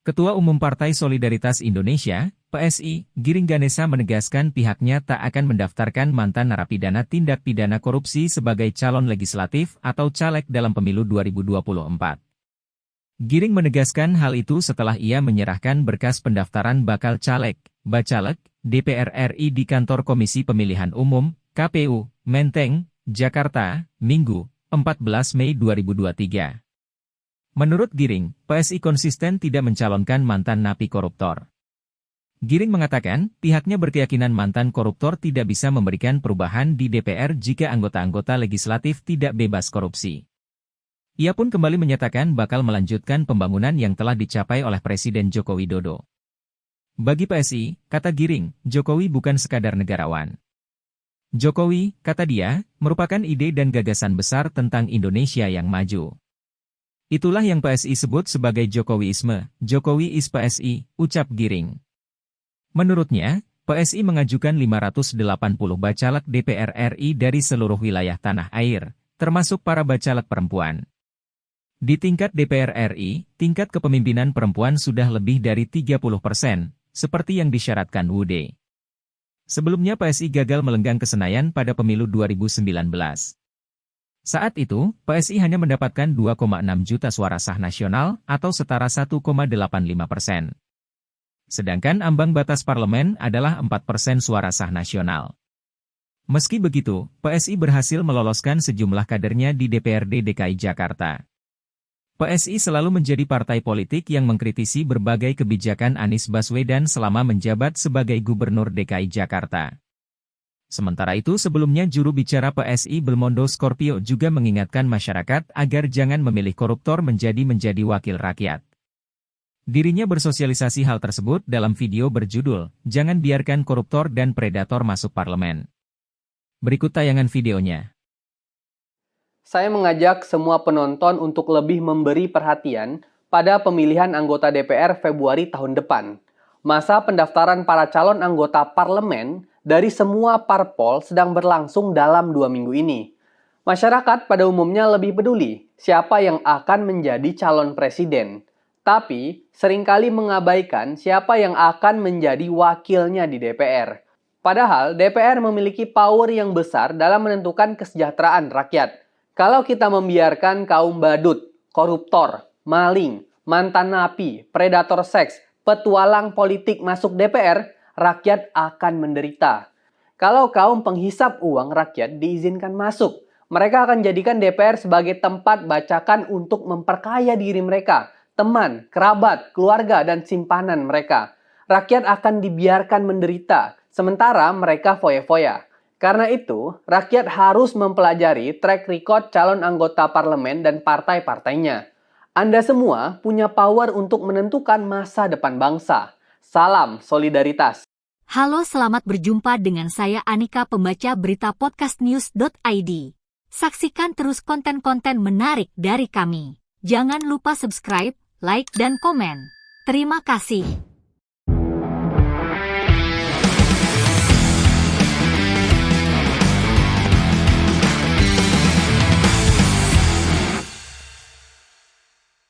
Ketua Umum Partai Solidaritas Indonesia, PSI, Giring Ganesa menegaskan pihaknya tak akan mendaftarkan mantan narapidana tindak pidana korupsi sebagai calon legislatif atau caleg dalam pemilu 2024. Giring menegaskan hal itu setelah ia menyerahkan berkas pendaftaran bakal caleg, bacalek, DPR RI di kantor Komisi Pemilihan Umum, KPU, Menteng, Jakarta, Minggu, 14 Mei 2023. Menurut Giring, PSI konsisten tidak mencalonkan mantan napi koruptor. Giring mengatakan, pihaknya berkeyakinan mantan koruptor tidak bisa memberikan perubahan di DPR jika anggota-anggota legislatif tidak bebas korupsi. Ia pun kembali menyatakan bakal melanjutkan pembangunan yang telah dicapai oleh Presiden Joko Widodo. Bagi PSI, kata Giring, Jokowi bukan sekadar negarawan. Jokowi, kata dia, merupakan ide dan gagasan besar tentang Indonesia yang maju. Itulah yang PSI sebut sebagai Jokowiisme, Jokowi is PSI, ucap Giring. Menurutnya, PSI mengajukan 580 bacalek DPR RI dari seluruh wilayah tanah air, termasuk para bacalek perempuan. Di tingkat DPR RI, tingkat kepemimpinan perempuan sudah lebih dari 30%, seperti yang disyaratkan UUD. Sebelumnya PSI gagal melenggang ke Senayan pada pemilu 2019. Saat itu, PSI hanya mendapatkan 2,6 juta suara sah nasional atau setara 1,85%. Sedangkan ambang batas parlemen adalah 4% suara sah nasional. Meski begitu, PSI berhasil meloloskan sejumlah kadernya di DPRD DKI Jakarta. PSI selalu menjadi partai politik yang mengkritisi berbagai kebijakan Anies Baswedan selama menjabat sebagai Gubernur DKI Jakarta. Sementara itu sebelumnya juru bicara PSI Belmondo Scorpio juga mengingatkan masyarakat agar jangan memilih koruptor menjadi wakil rakyat. Dirinya bersosialisasi hal tersebut dalam video berjudul, "Jangan biarkan koruptor dan predator masuk parlemen." Berikut tayangan videonya. Saya mengajak semua penonton untuk lebih memberi perhatian pada pemilihan anggota DPR Februari tahun depan. Masa pendaftaran para calon anggota parlemen dari semua parpol sedang berlangsung dalam 2 minggu ini. Masyarakat pada umumnya lebih peduli siapa yang akan menjadi calon presiden, tapi seringkali mengabaikan siapa yang akan menjadi wakilnya di DPR. Padahal DPR memiliki power yang besar dalam menentukan kesejahteraan rakyat. Kalau kita membiarkan kaum badut, koruptor, maling, mantan napi, predator seks, petualang politik masuk DPR, rakyat akan menderita. Kalau kaum penghisap uang rakyat diizinkan masuk, mereka akan jadikan DPR sebagai tempat bacakan untuk memperkaya diri mereka, teman, kerabat, keluarga, dan simpanan mereka. Rakyat akan dibiarkan menderita, sementara mereka foya-foya. Karena itu, rakyat harus mempelajari track record calon anggota parlemen dan partai-partainya. Anda semua punya power untuk menentukan masa depan bangsa. Salam solidaritas. Halo, selamat berjumpa dengan saya Anika, pembaca berita podcastnews.id. Saksikan terus konten-konten menarik dari kami. Jangan lupa subscribe, like, dan komen. Terima kasih.